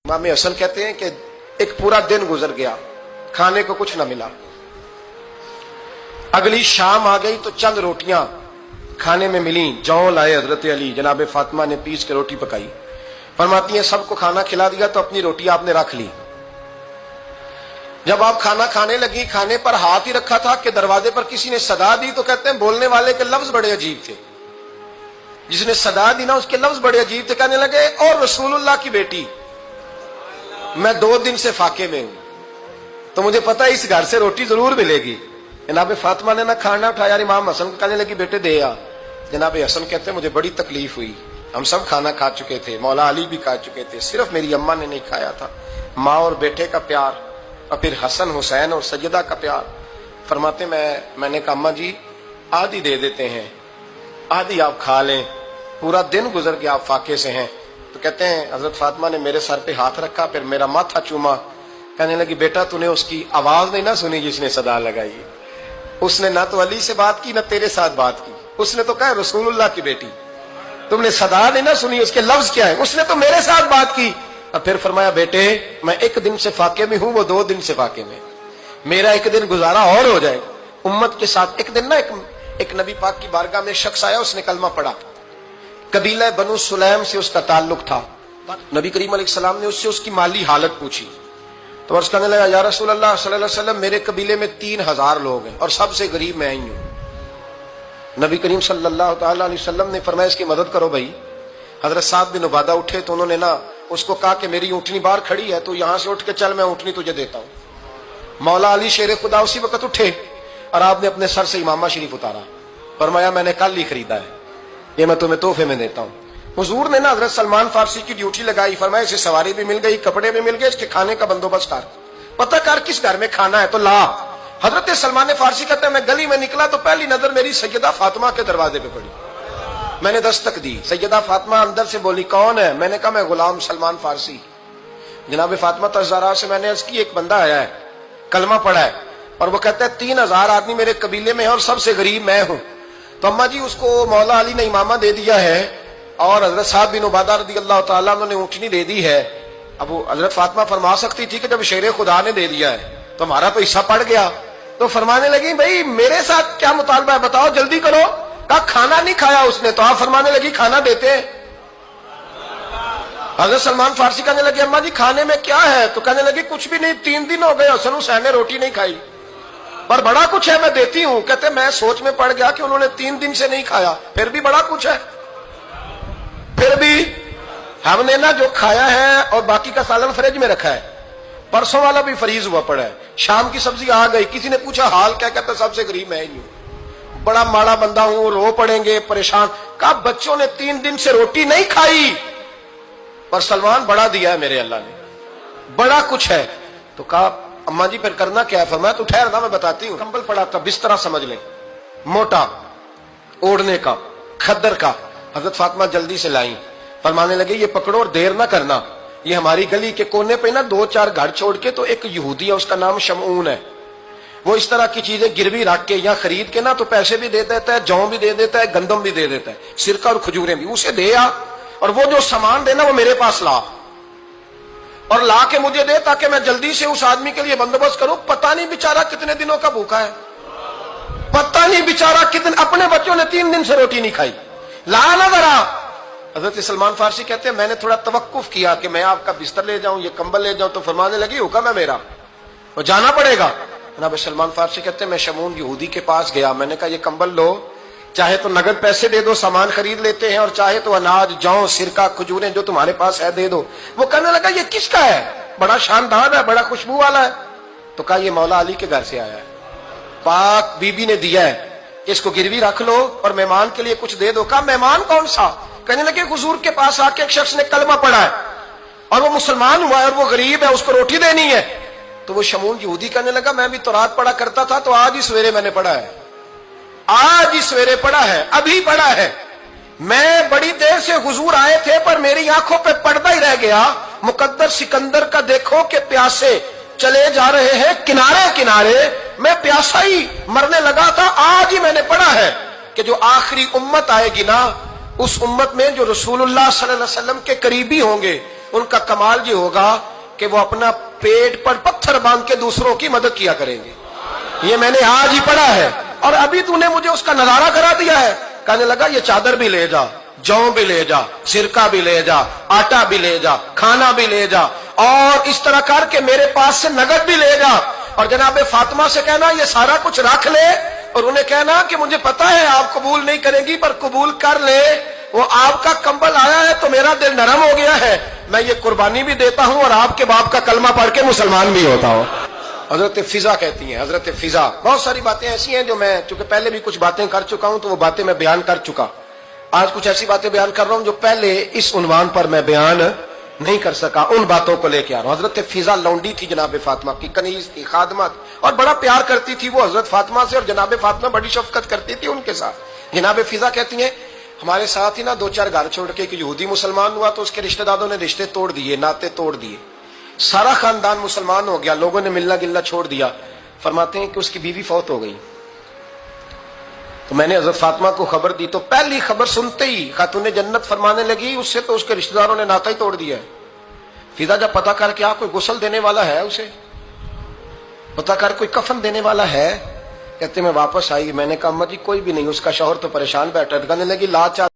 इमाम हसन कहते हैं कि एक पूरा दिन गुजर गया, खाने को कुछ ना मिला। अगली शाम आ गई तो चंद रोटियां खाने में मिली। जौ लाए हजरत अली, जनाब फातिमा ने पीस के रोटी पकाई। फरमाती हैं सबको खाना खिला दिया तो अपनी रोटी आपने रख ली। जब आप खाना खाने लगी, खाने पर हाथ ही रखा था कि दरवाजे पर किसी ने सदा दी। तो कहते हैं बोलने वाले के लफ्ज बड़े अजीब थे, जिसने सदा दी ना उसके लफ्ज बड़े अजीब थे। कहने लगे और रसूलुल्लाह की बेटी, मैं 2 दिन से फाके में हूं, तो मुझे पता है इस घर से रोटी जरूर मिलेगी। जनाब फातिमा ने ना खाना उठाया, इमाम हसन को कहने लगी बेटे दे आ। जनाब हसन कहते मुझे बड़ी तकलीफ हुई, हम सब खाना खा चुके थे, मौला अली भी खा चुके थे, सिर्फ मेरी अम्मा ने नहीं खाया था। माँ और बेटे का प्यार, और फिर हसन हुसैन और सैयदा का प्यार। फरमाते मैंने कहा अम्मा जी आधी दे देते हैं, आधी आप खा लें, पूरा दिन गुजर गया आप फाके से हैं। तो कहते हैं हजरत फातिमा ने मेरे सर पे हाथ रखा, फिर मेरा माथा चूमा। कहने लगी बेटा तूने उसकी आवाज नहीं ना सुनी जिसने सदा लगाई। उसने ना तो अली से बात की ना तेरे साथ बात की, उसने तो कहा रसूलुल्लाह की बेटी। तुमने सदा नहीं ना सुनी, उसके लफ्ज क्या है, उसने तो मेरे साथ बात की। और फिर फरमाया बेटे मैं 1 दिन से फाके में हूं, वो 2 दिन से फाके में, मेरा 1 दिन गुजारा और हो जाएगा उम्मत के साथ। एक दिन ना एक नबी पाक की बारगाह में शख्स आया, उसने कलमा पढ़ा। कबीला बनु सुलैम से उसका ताल्लुक था। नबी करीम अलैहिस्सलाम ने उससे उसकी माली हालत पूछी। तो अर्ज करने लगा या रसूल अल्लाह सल्लल्लाहु अलैहि वसल्लम मेरे कबीले में 3000 लोग हैं और सबसे गरीब मैं ही हूं। नबी करीम सल्लल्लाहु अलैहि वसल्लम ने फरमाया इसकी मदद करो भाई। हजरत साद बिन उबादा उठे तो उन्होंने ना उसको कहा कि मेरी ऊँटनी बाहर खड़ी है, तो यहां से उठ के चल, मैं ऊँटनी तुझे देता हूं। मौला अली शेर खुदा उसी वक्त उठे और आपने अपने सर से इमामा शरीफ उतारा। फरमाया मैंने कल ही खरीदा है, ये मैं तुम्हें तोहफे में देता हूं। हुजूर ने ना हजरत सलमान फारसी की ड्यूटी लगाई। फरमाया इसे सवारी भी मिल गई, कपड़े भी मिल गए, इसके खाने का बंदोबस्त कर, पता कर किस घर में खाना है तो ला। हजरत सलमान फारसी कहते हैं मैं गली में निकला तो पहली नजर मेरी सैयदा फातिमा के दरवाजे पे पड़ी। मैंने दस्तक दी, सैयदा फातिमा अंदर से बोली कौन है? मैंने कहा मैं गुलाम सलमान फारसी। जनाब फातिमा तज़ारा से मैंने अर्ज की एक बंदा आया है, कलमा पढ़ा है, और वो कहता है 3000 आदमी मेरे कबीले में है और सबसे गरीब मैं हूं। तो अम्मा जी उसको मौला अली ने इमामा दे दिया है और हजरत साद बिन उबादा रज़ियल्लाहु ताला अन्हु ने ऊँटनी दे दी है। अब वो हजरत फातिमा फरमा सकती थी कि जब शेर खुदा ने दे दिया है तो हमारा तो हिस्सा पड़ गया। तो फरमाने लगी भाई मेरे साथ क्या मुतालबा है बताओ, जल्दी करो। कहा खाना नहीं खाया उसने। तो आप फरमाने लगी खाना देते हैं। हजरत सलमान फारसी कहने लगे अम्मा जी खाने में क्या है? तो कहने लगी कुछ भी नहीं, 3 दिन हो गए हसन हुसैन ने रोटी नहीं खाई, पर बड़ा कुछ है मैं देती हूं। कहते मैं सोच में पड़ गया कि उन्होंने 3 दिन से नहीं खाया, फिर भी बड़ा कुछ है। फिर भी हमने ना जो खाया है और बाकी का सालन फ्रिज में रखा है, परसों वाला भी फ्रीज हुआ पड़ा है, शाम की सब्जी आ गई। किसी ने पूछा हाल क्या? कहता सबसे गरीब मैं ही हूं, बड़ा माड़ा बंदा हूं, रो पड़ेंगे परेशान। कहा बच्चों ने 3 दिन से रोटी नहीं खाई, पर सलमान बड़ा दिया है मेरे अल्लाह ने, बड़ा कुछ है। तो कहा अम्मा जी फिर करना क्या है? फरमाया तू ठहर ना मैं बताती हूँ। कंबल पड़ा था, बिस्तरा समझ ले, मोटा ओढ़ने का, खद्दर का। हजरत फातिमा जल्दी से लाई। फरमाने लगे ये पकड़ो और देर ना करना। ये हमारी गली के कोने पे ना 2-4 घर छोड़ के तो एक यहूदी है, उसका नाम शमऊन है, वो इस तरह की चीजें गिरवी रख के या खरीद के ना तो पैसे भी दे देता है, जौ भी दे देता है, गंदम भी दे देता है, सिरका और खजूरें भी। उसे दे आ और वो जो सामान देना वो मेरे पास ला, और ला के मुझे दे ताकि मैं जल्दी से उस आदमी के लिए बंदोबस्त करूं। पता नहीं बेचारा कितने दिनों का भूखा है, पता नहीं बेचारा कितने, अपने बच्चों ने 3 दिन से रोटी नहीं खाई, ला ना जरा। हजरत सलमान फारसी कहते हैं मैंने थोड़ा तवक्कुफ किया कि मैं आपका बिस्तर ले जाऊं, ये कंबल ले जाऊं। तो फरमाने लगी हुक्म है मेरा, तो जाना पड़ेगा। जनाब सलमान फारसी कहते हैं मैं शमून यहूदी के पास गया, मैंने कहा ये कंबल लो, चाहे तो नगद पैसे दे दो, सामान खरीद लेते हैं, और चाहे तो अनाज, जौ, सिरका, खजूरें जो तुम्हारे पास है दे दो। वो कहने लगा ये किसका है? बड़ा शानदार है, बड़ा खुशबू वाला है। तो कहा ये मौला अली के घर से आया है, पाक बीबी ने दिया है, इसको गिरवी रख लो और मेहमान के लिए कुछ दे दो। कहा मेहमान कौन सा? कहने लगे हुजूर के पास आके एक शख्स ने कलमा पढ़ा है और वो मुसलमान हुआ है और वो गरीब है, उसको रोटी देनी है। तो वो शमून यहूदी कहने लगा मैं भी तो रात पढ़ा करता था, तो आज ही सवेरे मैंने पढ़ा है, आज ही सवेरे पढ़ा है, अभी पढ़ा है। मैं बड़ी देर से हुजूर आए थे पर मेरी आंखों पे पर्दा ही रह गया। मुकद्दर सिकंदर का देखो कि प्यासे चले जा रहे हैं किनारे किनारे, मैं प्यासा ही मरने लगा था, आज ही मैंने पढ़ा है कि जो आखिरी उम्मत आएगी ना, उस उम्मत में जो रसूलुल्लाह सल्लल्लाहु अलैहि वसल्लम के करीबी होंगे ان کا کمال یہ ہوگا کہ وہ اپنا پیٹ پر پتھر باندھ کے دوسروں کی مدد کیا کریں گے. یہ میں نے آج ہی پڑھا ہے اور ابھی تو نے مجھے اس کا نظارہ کرا دیا ہے. کہنے لگا یہ چادر بھی لے جا, جو بھی لے جا, سرکہ بھی لے جا, آٹا بھی لے جا, کھانا بھی لے جا, اور اس طرح کر کے میرے پاس سے نقد بھی لے جا, اور جناب فاطمہ سے کہنا یہ سارا کچھ رکھ لے, اور انہیں کہنا کہ مجھے پتا ہے آپ قبول نہیں کریں گی پر قبول کر لے, وہ آپ کا کمبل آیا ہے تو میرا دل نرم ہو گیا ہے, میں یہ قربانی بھی دیتا ہوں اور آپ کے باپ کا کلمہ پڑھ کے مسلمان بھی ہوتا ہوں. حضرت فضا کہتی ہیں, حضرت فضا. بہت ساری باتیں ایسی ہیں جو میں چونکہ پہلے بھی کچھ باتیں کر چکا ہوں تو وہ باتیں میں بیان کر چکا. آج کچھ ایسی باتیں بیان کر رہا ہوں جو پہلے اس عنوان پر میں بیان نہیں کر سکا, ان باتوں کو لے کے آ رہا ہوں. حضرت فضا لونڈی تھی جناب فاطمہ کی, کنیز تھی, خادمت, اور بڑا پیار کرتی تھی وہ حضرت فاطمہ سے, اور جناب فاطمہ بڑی شفقت کرتی تھی ان کے ساتھ. جناب فضا کہتی ہیں ہمارے ساتھ ہی نا 2-4 گھر چھوڑ کے ایک یہودی مسلمان ہوا تو اس کے رشتہ داروں نے رشتے توڑ دیے, ناطے توڑ دیے, سارا خاندان مسلمان ہو گیا, لوگوں نے ملنا گلنا چھوڑ دیا. فرماتے ہیں کہ اس کی بیوی فوت ہو گئی. تو میں نے حضرت فاطمہ کو خبر دی تو پہلی خبر سنتے ہی خاتون جنت فرمانے لگی اس سے تو اس کے رشتہ داروں نے ناتا ہی توڑ دیا ہے. فضا جب پتا کر کے کوئی غسل دینے والا ہے, اسے پتا کر کوئی کفن دینے والا ہے, کہتے میں واپس آئی. میں نے کہا اما جی کوئی بھی نہیں, اس کا شوہر تو پریشان بیٹھا. کہنے لگی لا چادر